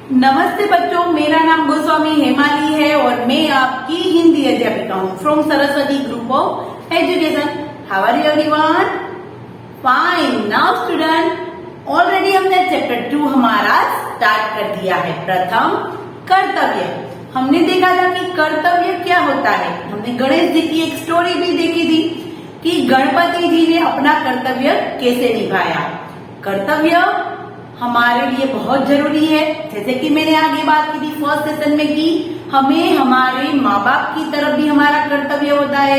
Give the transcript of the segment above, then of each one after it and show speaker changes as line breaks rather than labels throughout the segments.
नमस्ते बच्चों, मेरा नाम गोस्वामी हेमाली है और मैं आपकी हिंदी अध्यापिका हूँ from Saraswati group of education. How are you everyone? Fine. Now student, already हमने चैप्टर 2 हमारा स्टार्ट कर दिया है। प्रथम कर्तव्य। हमने देखा था कि कर्तव्य क्या होता है। हमने गणेश जी की एक स्टोरी भी देखी थी कि गणपति जी ने अपना कर्तव्य कैसे निभाया। कर्तव्य हमारे लिए बहुत जरूरी है। जैसे कि मैंने आगे बात की थी फर्स्ट सेशन में कि हमें हमारे माँ बाप की तरफ भी हमारा कर्तव्य होता है,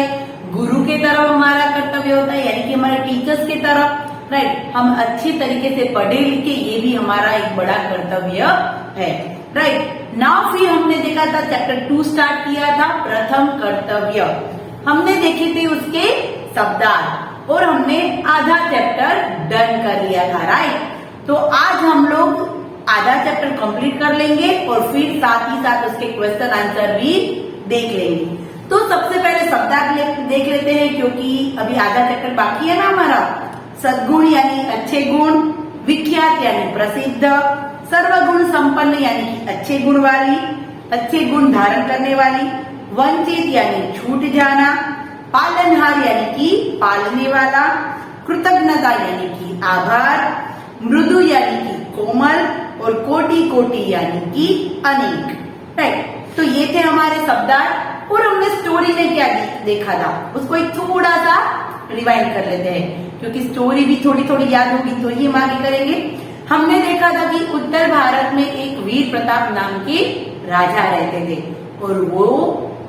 गुरु के तरफ हमारा कर्तव्य होता है, यानी कि हमारे टीचर्स के तरफ। राइट, हम अच्छे तरीके से पढ़े लिखे, ये भी हमारा एक बड़ा कर्तव्य है। राइट, नाउ फिर हमने देखा था चैप्टर 2 स्टार्ट किया था, प्रथम कर्तव्य। हमने देखे थे उसके शब्दार्थ और हमने आधा चैप्टर डन कर लिया था। राइट, तो आज हम लोग आधा चैप्टर कंप्लीट कर लेंगे और फिर साथ ही साथ उसके क्वेश्चन आंसर भी देख लेंगे। तो सबसे पहले शब्दार्थ देख लेते हैं, क्योंकि अभी आधा चैप्टर बाकी है ना हमारा। सद्गुण यानी अच्छे गुण, विख्यात यानी प्रसिद्ध, सर्वगुण संपन्न यानी कि अच्छे गुण वाली, अच्छे गुण धारण करने वाली, वंचित यानी छूट जाना, पालनहार यानी कि पालने वाला, कृतज्ञता यानी कि आभार, मृदु यानी कि कोमल और कोटि कोटि यानी कि अनेक। राइट, तो ये थे हमारे शब्दार्थ और हमने स्टोरी में क्या देखा था उसको एक थोड़ा सा रिवाइंड कर लेते हैं, क्योंकि स्टोरी भी थोड़ी थोड़ी याद होगी तो ही हम आगे करेंगे। हमने देखा था कि उत्तर भारत में एक वीर प्रताप नाम के राजा रहते थे और वो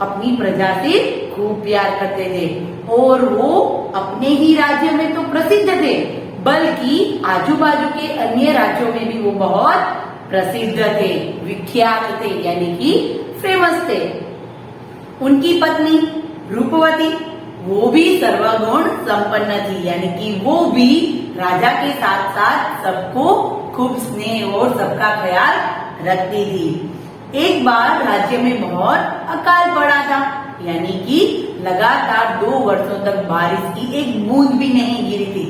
अपनी प्रजा से खूब प्यार करते थे और वो अपने ही राज्य में तो प्रसिद्ध थे, बल्कि आजू बाजू के अन्य राज्यों में भी वो बहुत प्रसिद्ध थे, विख्यात थे, यानी कि फेमस थे। उनकी पत्नी रूपवती वो भी सर्वगुण संपन्न थी, यानी कि वो भी राजा के साथ साथ सबको खूब स्नेह और सबका ख्याल रखती थी। एक बार राज्य में बहुत अकाल पड़ा था, यानी कि लगातार 2 वर्षों तक बारिश की एक बूंद भी नहीं गिरी थी,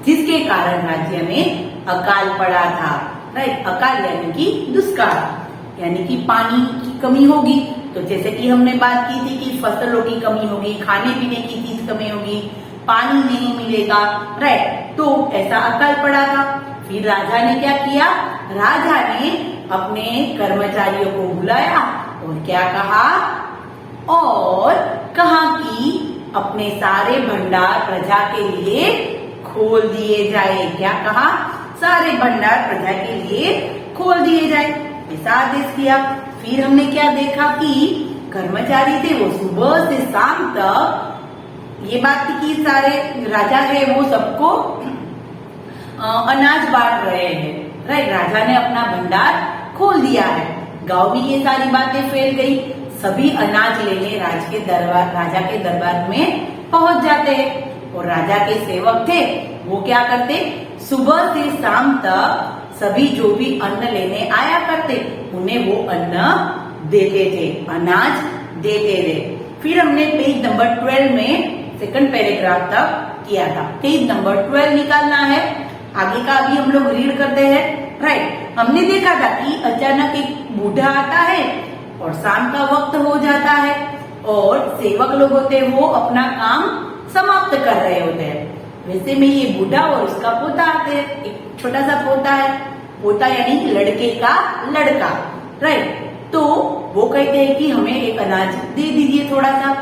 जिसके कारण राज्य में अकाल पड़ा था। राइट, अकाल यानी कि दुष्काल, यानी कि पानी की कमी होगी। तो जैसे कि हमने बात की थी कि फसलों की कमी होगी, खाने पीने की चीज कमी होगी, पानी नहीं मिलेगा। राइट, तो ऐसा अकाल पड़ा था। फिर राजा ने क्या किया? राजा ने अपने कर्मचारियों को बुलाया और क्या कहा? और कहा कि अपने सारे भंडार प्रजा के लिए खोल दिए जाए। क्या कहा? सारे भंडार प्रजा के लिए खोल दिए जाए, ऐसा आदेश किया। फिर हमने क्या देखा कि कर्मचारी थे वो सुबह से शाम तक ये बात थी कि सारे राजा है वो सबको अनाज बांट रहे हैं। राइट, राजा ने अपना भंडार खोल दिया है। गांव में ये सारी बातें फैल गई, सभी अनाज लेने राजा के दरबार में पहुंच जाते हैं और राजा के सेवक थे वो क्या करते? सुबह से शाम तक सभी जो भी अन्न लेने आया करते उन्हें वो अन्न देते थे, अनाज देते थे। फिर हमने पेज नंबर 12 में सेकंड पैराग्राफ तक किया था। पेज नंबर 12 निकालना है, आगे का अभी हम लोग रीड करते हैं। राइट, हमने देखा था कि अचानक एक बूढ़ा आता है और शाम का वक्त हो जाता है और सेवक लोग होते हैं वो अपना काम समाप्त कर रहे होते हैं। वैसे में ये बूढ़ा और उसका पोता आते हैं, एक छोटा सा पोता है, पोता यानी लड़के का लड़का। राइट, तो वो कहते हैं कि हमें एक अनाज दे दीजिए थोड़ा सा।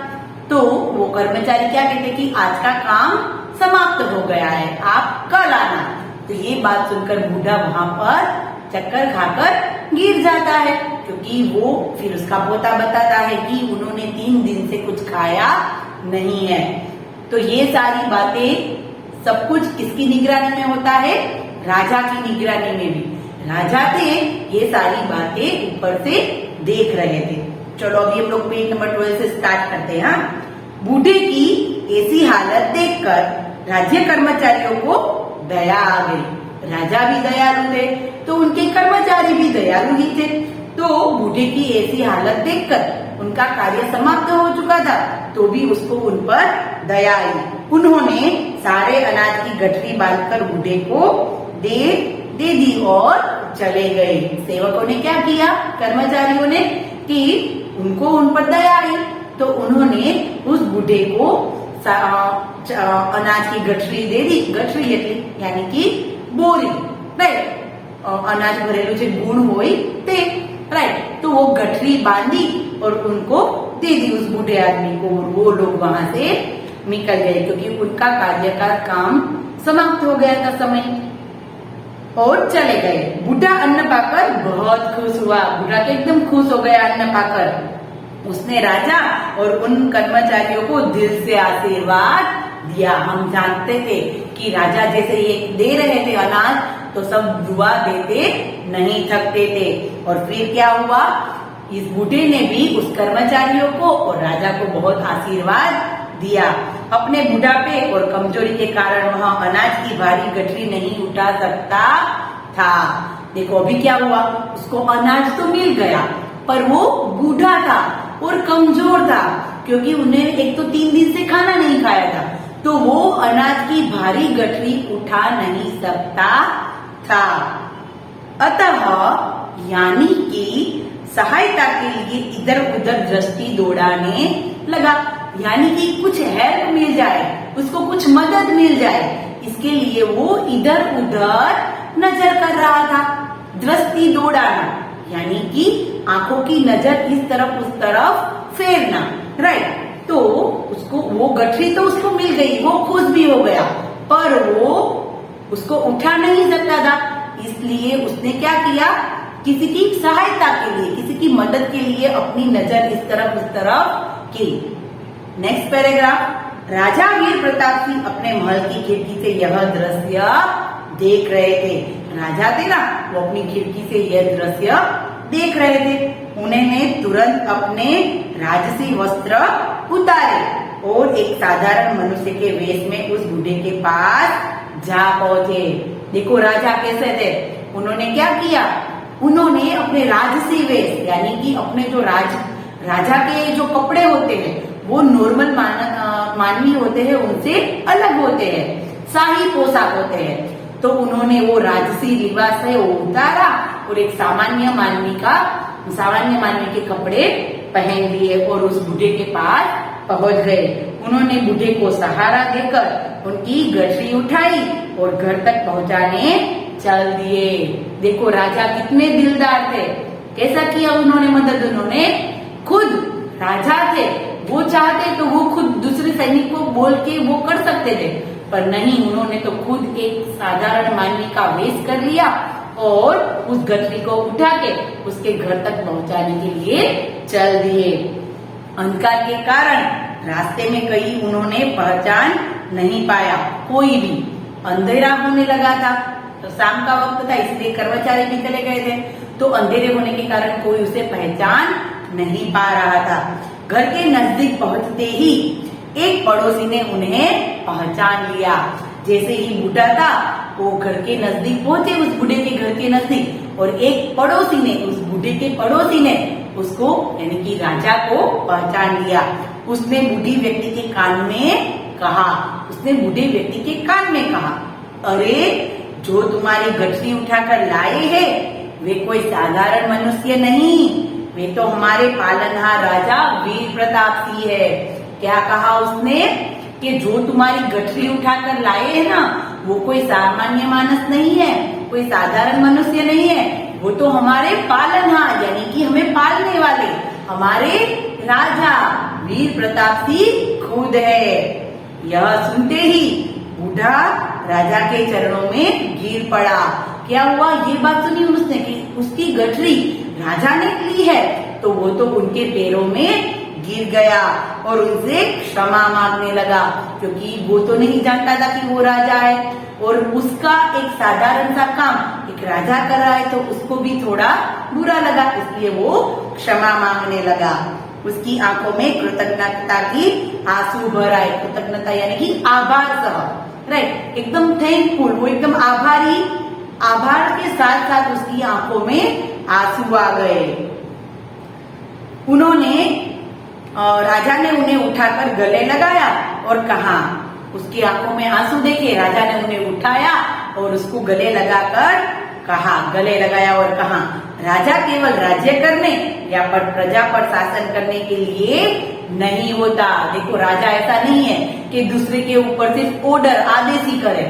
तो वो कर्मचारी क्या कहते हैं कि आज का काम समाप्त हो गया है, आप कल आना। तो ये बात सुनकर बूढ़ा वहां पर चक्कर खाकर गिर जाता है, क्योंकि वो फिर उसका पोता बताता है कि उन्होंने 3 दिन से कुछ खाया नहीं है। तो ये सारी बातें सब कुछ किसकी निगरानी में होता है? राजा की निगरानी में भी। राजा थे ये सारी बातें ऊपर से देख रहे थे। चलो अभी हम लोग पेज नंबर 12 से स्टार्ट करते हैं। बूढ़े की ऐसी हालत देखकर राज्य कर्मचारियों को दया आ गई। राजा भी दयालु थे तो उनके कर्मचारी भी दयालु ही थे। तो बूढ़े की ऐसी हालत देखकर उनका कार्य समाप्त हो चुका था तो भी उसको उन पर दया आई। उन्होंने सारे अनाज की गठरी बांधकर बूढ़े को दे दी और चले गए। सेवकों ने क्या किया, कर्मचारियों ने, कि उनको उन पर दया आई तो उन्होंने उस बूढ़े को अनाज की गठरी दे दी। गठरी यानी कि बोरी, राइट। अनाज भरेलू जो गुण होई ते, राइट। तो वो गठरी बांधी और उनको दे दी उस बूढ़े आदमी को। वो लोग वहां से निकल गए क्योंकि उनका कार्य का काम समाप्त हो गया था समय, और चले गए। बूढ़ा अन्न पाकर बहुत खुश हुआ। बूढ़ा तो एकदम खुश हो गया अन्न पाकर। उसने राजा और उन कर्मचारियों को दिल से आशीर्वाद दिया। हम जानते थे कि राजा जैसे ये दे रहे थे अनाज तो सब दुआ देते नहीं थकते थे। और फिर क्या हुआ, इस बूढ़े ने भी उस कर्मचारियों को और राजा को बहुत आशीर्वाद दिया। अपने बुढ़ापे और कमजोरी के कारण वह अनाज की भारी गठरी नहीं उठा सकता था। देखो अभी क्या हुआ, उसको अनाज तो मिल गया पर वो बूढ़ा था और कमजोर था क्योंकि उन्हें एक तो 3 दिन से खाना नहीं खाया था, तो वो अनाज की भारी गठरी उठा नहीं सकता था। अतः यानी कि सहायता के लिए इधर उधर दृष्टि दौड़ाने लगा, यानी कि कुछ हेल्प मिल जाए, उसको कुछ मदद मिल जाए, इसके लिए वो इधर उधर नजर कर रहा था। दृष्टि दौड़ाना यानी कि आंखों की नजर इस तरफ उस तरफ फेरना, राइट। तो उसको वो गठरी तो उसको मिल गई, वो खुश भी हो गया, पर वो उसको उठा नहीं सकता था। इसलिए उसने क्या किया, किसी की सहायता के लिए, किसी की मदद के लिए अपनी नजर इस तरफ उस तरफ की। Next paragraph. राजा वीर प्रताप सिंह अपने महल की खिड़की से यह दृश्य देख रहे थे। राजा थे ना, वो अपनी खिड़की से यह दृश्य देख रहे थे। उन्होंने तुरंत अपने राजसी वस्त्र उतारे और एक साधारण मनुष्य के वेश में उस बूढ़े के पास जा पहुंचे। देखो राजा कैसे थे, उन्होंने क्या किया, उन्होंने अपने राजसी वेश यानी कि अपने जो राजा के जो कपड़े होते हैं वो नॉर्मल मानवीय होते हैं, उनसे अलग होते हैं, शाही पोशाक होते हैं। तो उन्होंने वो राजसी लिबास है वो उतारा और एक सामान्य मानवी के कपड़े पहन लिए और उस बूढ़े के पास पहुंच गए। उन्होंने बूढ़े को सहारा देकर उनकी गठरी उठाई और घर तक पहुंचाने चल दिए। देखो राजा कितने दिलदार थे, कैसा किया उन्होंने मदद, उन्होंने खुद, राजा थे वो चाहते तो वो खुद दूसरे सैनिक को बोल के वो कर सकते थे, पर नहीं, उन्होंने तो खुद एक साधारण मानवी का वेश कर लिया और उस गठरी को उठा के उसके घर तक पहुंचाने के लिए चल दिए। अंधकार के कारण रास्ते में कहीं उन्होंने पहचान नहीं पाया, कोई भी, अंधेरा होने लगा था, तो शाम का वक्त था इसलिए कर्मचारी भी चले गए थे, तो अंधेरे होने के कारण कोई उसे पहचान नहीं पा रहा था। घर के नजदीक पहुंचते ही एक पड़ोसी ने उन्हें पहचान लिया। जैसे ही बूढ़ा था वो घर के नजदीक पहुंचे, उस बूढ़े के घर के नजदीक, और एक पड़ोसी ने, उस बूढ़े के पड़ोसी ने उसको यानी कि राजा को पहचान लिया। उसने बूढ़े व्यक्ति के कान में कहा, अरे जो तुम्हारी गठरी उठाकर लाए हैं वे कोई साधारण मनुष्य नहीं, वे तो हमारे पालनहार राजा वीर प्रताप सिंह है। क्या कहा उसने, कि जो तुम्हारी गठरी उठाकर लाए हैं ना वो कोई सामान्य मानस नहीं है, कोई साधारण मनुष्य नहीं है, वो तो हमारे पालनहार यानी कि हमें पालने वाले हमारे राजा वीर प्रताप सिंह खुद है। यह सुनते ही बूढ़ा राजा के चरणों में गिर पड़ा। क्या हुआ, ये बात सुनी उसने कि उसकी गठरी राजा ने ली है, तो वो तो उनके पैरों में गिर गया और उनसे क्षमा मांगने लगा, क्योंकि वो तो नहीं जानता था कि वो राजा है और उसका एक साधारण सा काम एक राजा कर रहा है, तो उसको भी थोड़ा बुरा लगा, इसलिए वो क्षमा मांगने लगा। उसकी आंखों में कृतज्ञता की आंसू भर आए। कृतज्ञता यानी कि आभार सह, राइट, एकदम थैंकफुल, वो एकदम आभारी, आभार के साथ साथ उसकी आंखों में आंसू आ गए। राजा ने उन्हें उठाकर गले लगाया और कहा, उसकी आंखों में आंसू देखे राजा ने उन्हें उठाया और उसको गले लगाकर कहा, गले लगाया और कहा, राजा केवल राज्य करने या पर प्रजा पर शासन करने के लिए नहीं होता। देखो, राजा ऐसा नहीं है कि दूसरे के ऊपर सिर्फ ऑर्डर, आदेश ही करे,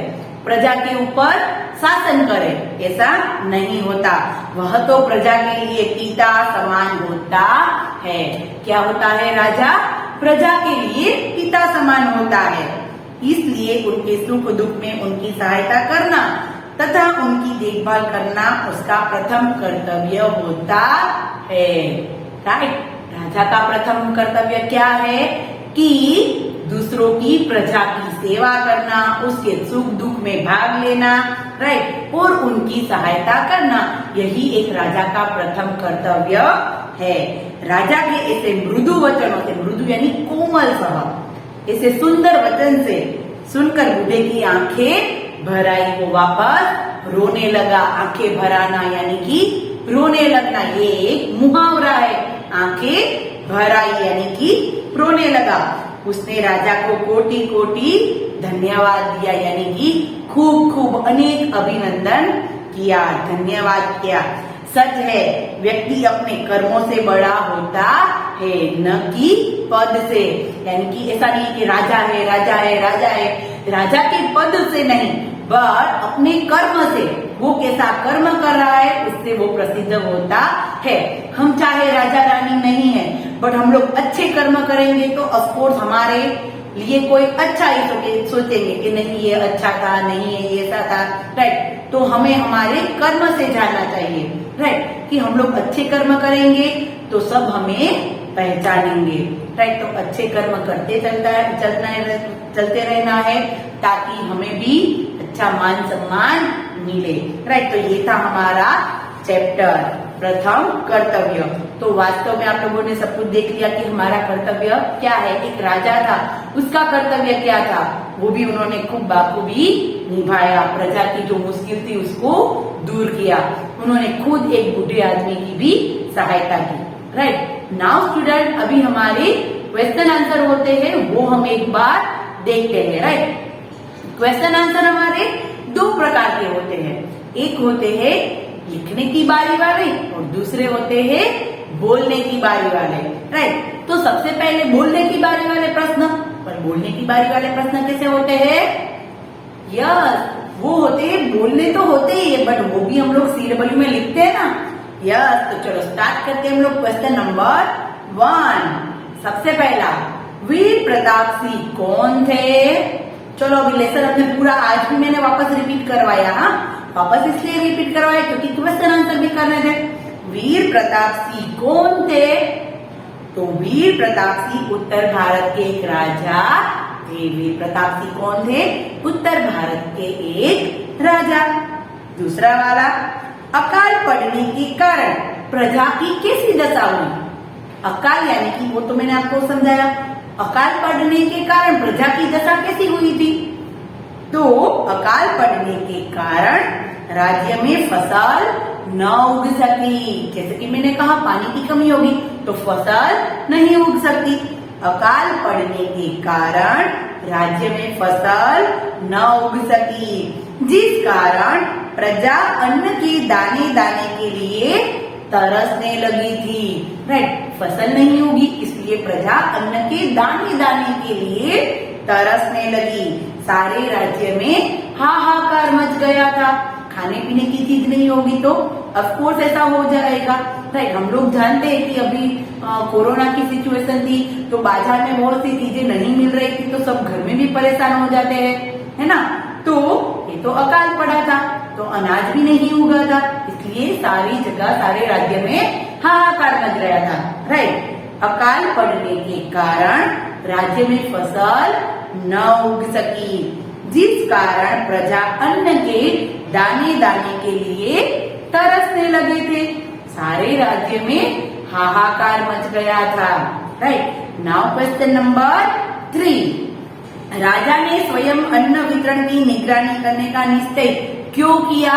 प्रजा के ऊपर शासन करे, ऐसा नहीं होता। वह तो प्रजा के लिए पिता समान होता है। क्या होता है? राजा प्रजा के लिए पिता समान होता है। इसलिए उनके सुख दुख में उनकी सहायता करना तथा उनकी देखभाल करना उसका प्रथम कर्तव्य होता है। राइट? राजा का प्रथम कर्तव्य क्या है? कि दूसरों की, प्रजा की सेवा करना, उसके सुख दुख में भाग लेना, राइट, और उनकी सहायता करना, यही एक राजा का प्रथम कर्तव्य है। राजा के ऐसे मृदु वचनों से, मृदु यानी कोमल स्वभाव, ऐसे सुंदर वचन से सुनकर बूढ़े की आंखें भर आई। वो वापस रोने लगा। आंखें भराना यानी कि रोने लगना, ये एक मुहावरा है। आंखें भर आई यानी कि रोने लगा। उसने राजा को कोटि कोटि धन्यवाद दिया, यानी कि खूब खूब अनेक अभिनंदन किया, धन्यवाद किया। सच है, व्यक्ति अपने कर्मों से बड़ा होता है, न कि पद से। यानी कि ऐसा नहीं कि राजा है, राजा है, राजा है, राजा के पद से नहीं, बट अपने कर्म से, वो कैसा कर्म कर रहा है उससे वो प्रसिद्ध होता है। हम चाहे राजा रानी नहीं है, बट हम लोग अच्छे कर्म करेंगे तो ऑफकोर्स हमारे लिए कोई अच्छा ही सोचेंगे कि नहीं ये अच्छा था, नहीं ये ऐसा था, राइट। तो हमें हमारे कर्म से जानना चाहिए, राइट, कि हम लोग अच्छे कर्म करेंगे तो सब हमें पहचानेंगे, राइट। तो अच्छे कर्म करते चलते रहना है ताकि हमें भी अच्छा मान सम्मान मिले, राइट। तो ये था हमारा चैप्टर प्रथम कर्तव्य। तो वास्तव में आप लोगों ने सब कुछ देख लिया कि हमारा कर्तव्य क्या है। एक राजा था, उसका कर्तव्य क्या था, वो भी उन्होंने खूब बाखूबी निभाया। प्रजा की जो मुश्किल थी उसको दूर किया। उन्होंने खुद एक बूढ़े आदमी की भी सहायता की, राइट। नाउ स्टूडेंट, अभी हमारे क्वेश्चन आंसर होते हैं, वो हम एक बार देखते हैं, राइट। क्वेश्चन आंसर हमारे दो प्रकार के होते हैं। एक होते हैं लिखने की बारी वाले और दूसरे होते हैं बोलने की बारी वाले, राइट। तो सबसे पहले बोलने की बारी वाले प्रश्न। पर बोलने की बारी वाले प्रश्न कैसे होते हैं? यस, वो होते हैं, बोलने तो होते ही है, बट वो भी हम लोग CW में लिखते हैं ना। यस, तो चलो स्टार्ट करते हैं हम लोग। क्वेश्चन नंबर 1, सबसे पहला, वीर प्रताप सिंह कौन थे? चलो अभी लेसन हमने पूरा आज भी मैंने वापस रिपीट करवाया। हाँ, वापस इसलिए रिपीट करवाया क्योंकि क्वेश्चन आंसर भी करने थे। वीर प्रताप सिंह कौन थे? तो वीर प्रताप सिंह उत्तर भारत के एक राजा थे। वीर प्रताप सिंह कौन थे? उत्तर भारत के एक राजा। दूसरा वाला, अकाल पड़ने के कारण प्रजा की कैसी दशा हुई? अकाल यानी कि वो तो मैंने आपको समझाया, अकाल पड़ने के कारण प्रजा की दशा कैसी हुई थी? तो अकाल पड़ने के कारण राज्य में फसल न उग सकी। जैसे कि मैंने कहा पानी की कमी होगी तो फसल नहीं उग सकती। अकाल पड़ने के कारण राज्य में फसल न उग सकी, जिस कारण प्रजा अन्न के दाने दाने के लिए तरसने लगी थी, राइट। फसल नहीं होगी इसलिए प्रजा अन्न के दाने दाने के लिए तरसने लगी। सारे राज्य में हाहाकार मच गया था। खाने पीने की चीज नहीं होगी तो ऑफकोर्स ऐसा हो जाएगा, राइट। हम लोग जानते हैं कि अभी कोरोना की सिचुएशन थी तो बाजार में बहुत सी चीजें नहीं मिल रही थी, तो सब घर में भी परेशान हो जाते हैं, है ना। तो ये तो अकाल पड़ा था तो अनाज भी नहीं उगा था, इसलिए सारी जगह सारे राज्य में हाहाकार मच गया था, राइट। अकाल पड़ने के कारण राज्य में फसल न उग सकी, जिस कारण प्रजा अन्न के दाने दाने के लिए तरसने लगे थे। सारे राज्य में हाहाकार मच गया था, राइट। नाउ क्वेश्चन नंबर 3, राजा ने स्वयं अन्न वितरण की निगरानी करने का निश्चय क्यों किया?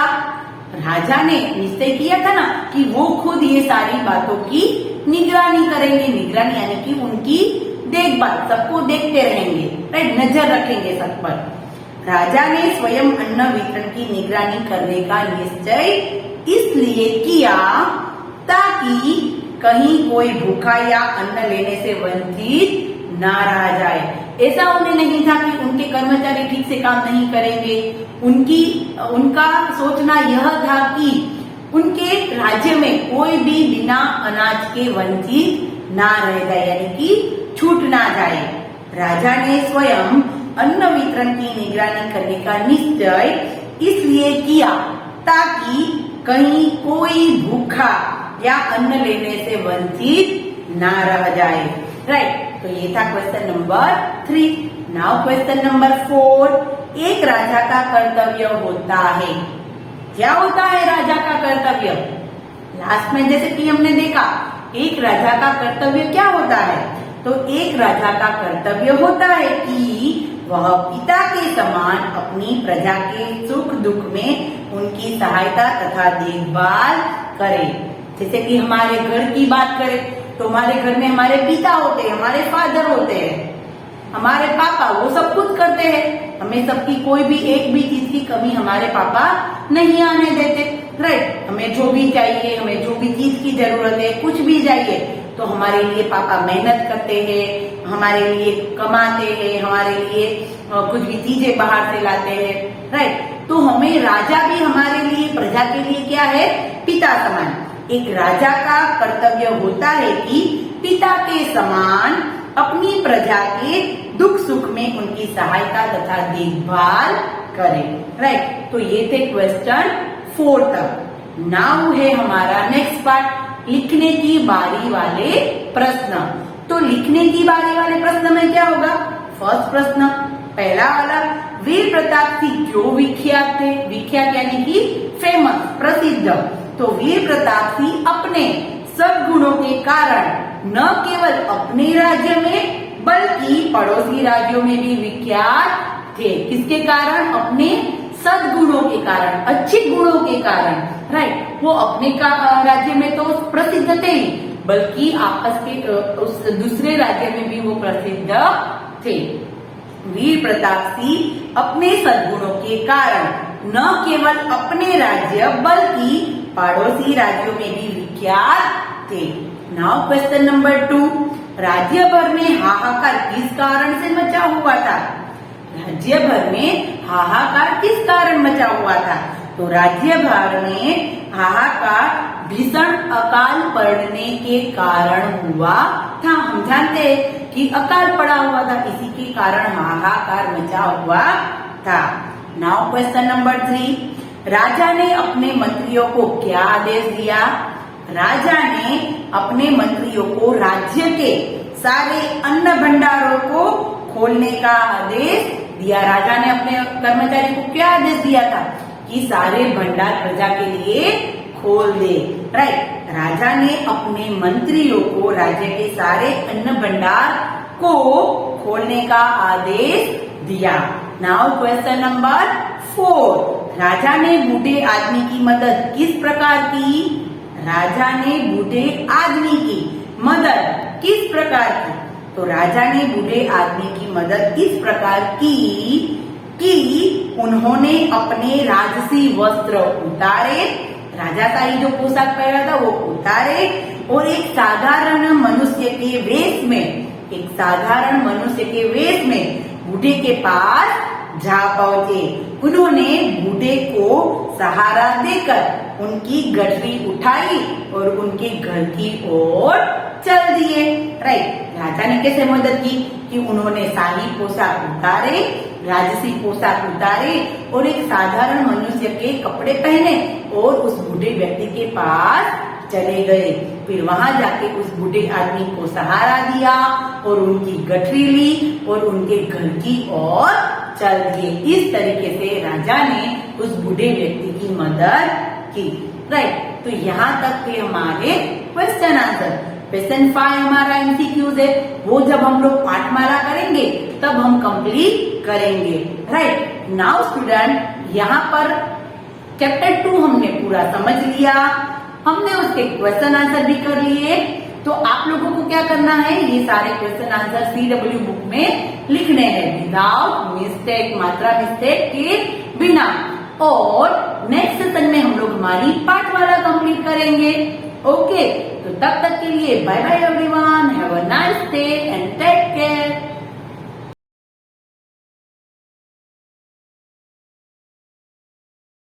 राजा ने निश्चय किया था ना कि वो खुद ये सारी बातों की निगरानी करेंगे। निगरानी यानी कि उनकी देखभाल, सबको देखते रहेंगे, राइट, नजर रखेंगे सब पर। राजा ने स्वयं अन्न वितरण की निगरानी करने का निश्चय इसलिए किया ताकि कहीं कोई भूखा या अन्न लेने से वंचित ना रह जाए। ऐसा उन्हें नहीं था कि उनके कर्मचारी ठीक से काम नहीं करेंगे। उनका सोचना यह था कि उनके राज्य में कोई भी बिना अनाज के वंचित ना रह जाए, यानी कि छूट ना जाए। राजा ने स्वयं अन्न वितरण की निगरानी करने का निश्चय इसलिए किया ताकि कहीं कोई भूखा या अन्न लेने से वंचित ना रह जाए। राइट, तो ये था question number 3। Now question number 4। एक राजा का कर्तव्य होता है। क्या होता है राजा का कर्तव्य? लास्ट में जैसे कि हमने देखा, एक राजा का कर्तव्य क्या होता है? तो एक राजा का कर्तव्य होता है कि वह पिता के समान अपनी प्रजा के सुख दुख में उनकी सहायता तथा देखभाल करे। जैसे कि हमारे घर की बात करें तो हमारे घर में हमारे पिता होते हैं, हमारे फादर होते हैं, हमारे पापा, वो सब कुछ करते हैं। हमें सबकी कोई भी एक भी चीज की कमी हमारे पापा नहीं आने देते। राइट, हमें जो भी चाहिए, हमें जो भी चीज की जरूरत है, कुछ भी चाहिए तो हमारे लिए पापा मेहनत करते हैं, हमारे लिए कमाते हैं, हमारे लिए कुछ भी चीजें बाहर से लाते हैं। राइट, तो हमें राजा भी हमारे लिए, प्रजा के लिए क्या है? पिता समान। एक राजा का कर्तव्य होता है कि पिता के समान अपनी प्रजा के दुख सुख में उनकी सहायता तथा देखभाल करे। राइट, तो ये थे क्वेश्चन 4 तक। नाउ है हमारा नेक्स्ट पार्ट, लिखने की बारी वाले प्रश्न। तो लिखने की बारी वाले प्रश्न में क्या होगा? फर्स्ट प्रश्न, पहला वाला, वीर प्रताप सिंह क्यों विख्यात थे? विख्यात यानी कि फेमस, प्रसिद्ध। तो वीर प्रताप सिंह अपने सद्गुणों के कारण न केवल अपने राज्य में बल्कि पड़ोसी राज्यों में भी विख्यात थे। किसके कारण? अपने सद्गुणों के कारण, अच्छे गुणों के कारण। राइट, वो अपने राज्य में तो प्रसिद्ध थे, बल्कि आपस के उस दूसरे राज्य में भी वो प्रसिद्ध थे। वीर प्रताप सिंह अपने सद्गुणों के कारण न केवल अपने राज्य बल्कि पड़ोसी राज्यों में भी विख्यात थे। नाउ क्वेश्चन नंबर 2, राज्य भर में हाहाकार किस कारण से मचा हुआ था? राज्य भर में हाहाकार किस कारण मचा हुआ था? तो राज्य भर में हाहाकार भीषण अकाल पड़ने के कारण हुआ था। हम जानते हैं कि अकाल पड़ा हुआ था, इसी के कारण हाहाकार मचा हुआ था। नाउ क्वेश्चन नंबर 3, राजा ने अपने मंत्रियों को क्या आदेश दिया? राजा ने अपने मंत्रियों को राज्य के सारे अन्न भंडारों को खोलने का आदेश दिया। राजा ने अपने कर्मचारी को क्या आदेश दिया था? कि सारे भंडार प्रजा के लिए खोल दे। राइट, राजा ने अपने मंत्रियों को राज्य के सारे अन्न भंडार को खोलने का आदेश दिया। नाउ क्वेश्चन नंबर 4, राजा ने बूढ़े आदमी की मदद किस प्रकार की? राजा ने बूढ़े आदमी की मदद किस प्रकार की? तो राजा ने बूढ़े आदमी की मदद इस प्रकार की कि उन्होंने अपने राजसी वस्त्र उतारे, राजाशाही जो पोशाक पहना था वो उतारे और एक साधारण मनुष्य के वेश में बूढ़े के पास जा पहुंचे। उन्होंने बूढ़े को सहारा देकर उनकी गठरी उठाई और उनके घर की ओर चल दिए। राइट, राजा ने कैसे मदद की? कि उन्होंने शाही पोशाक उतारे, राजसी पोशाक उतारे और एक साधारण मनुष्य के कपड़े पहने और उस बूढ़े व्यक्ति के पास चले गए। फिर वहां जाके उस बूढ़े आदमी को सहारा दिया और उनकी गठरी ली और उनके घर की ओर चल दिए। इस तरीके से राजा ने उस बूढ़े व्यक्ति की मदद की। राइट, तो यहाँ तक थे हमारे क्वेश्चन आंसर। क्वेश्चन 5 हमारा एमसीक्यूज है, वो जब हम लोग पाठमाला करेंगे तब हम कंप्लीट करेंगे। राइट, नाउ स्टूडेंट, यहाँ पर चैप्टर 2 हमने पूरा समझ लिया, हमने उसके क्वेश्चन आंसर भी कर लिए। तो आप लोगों को क्या करना है, ये सारे क्वेश्चन आंसर CW बुक में लिखने हैं विदाउट मिस्टेक, मात्रा मिस्टेक के बिना। और नेक्स्ट सेशन में हम लोग हमारी पार्ट वाला कंप्लीट करेंगे। ओके, तो तब तक के लिए bye bye everyone, have a nice day and take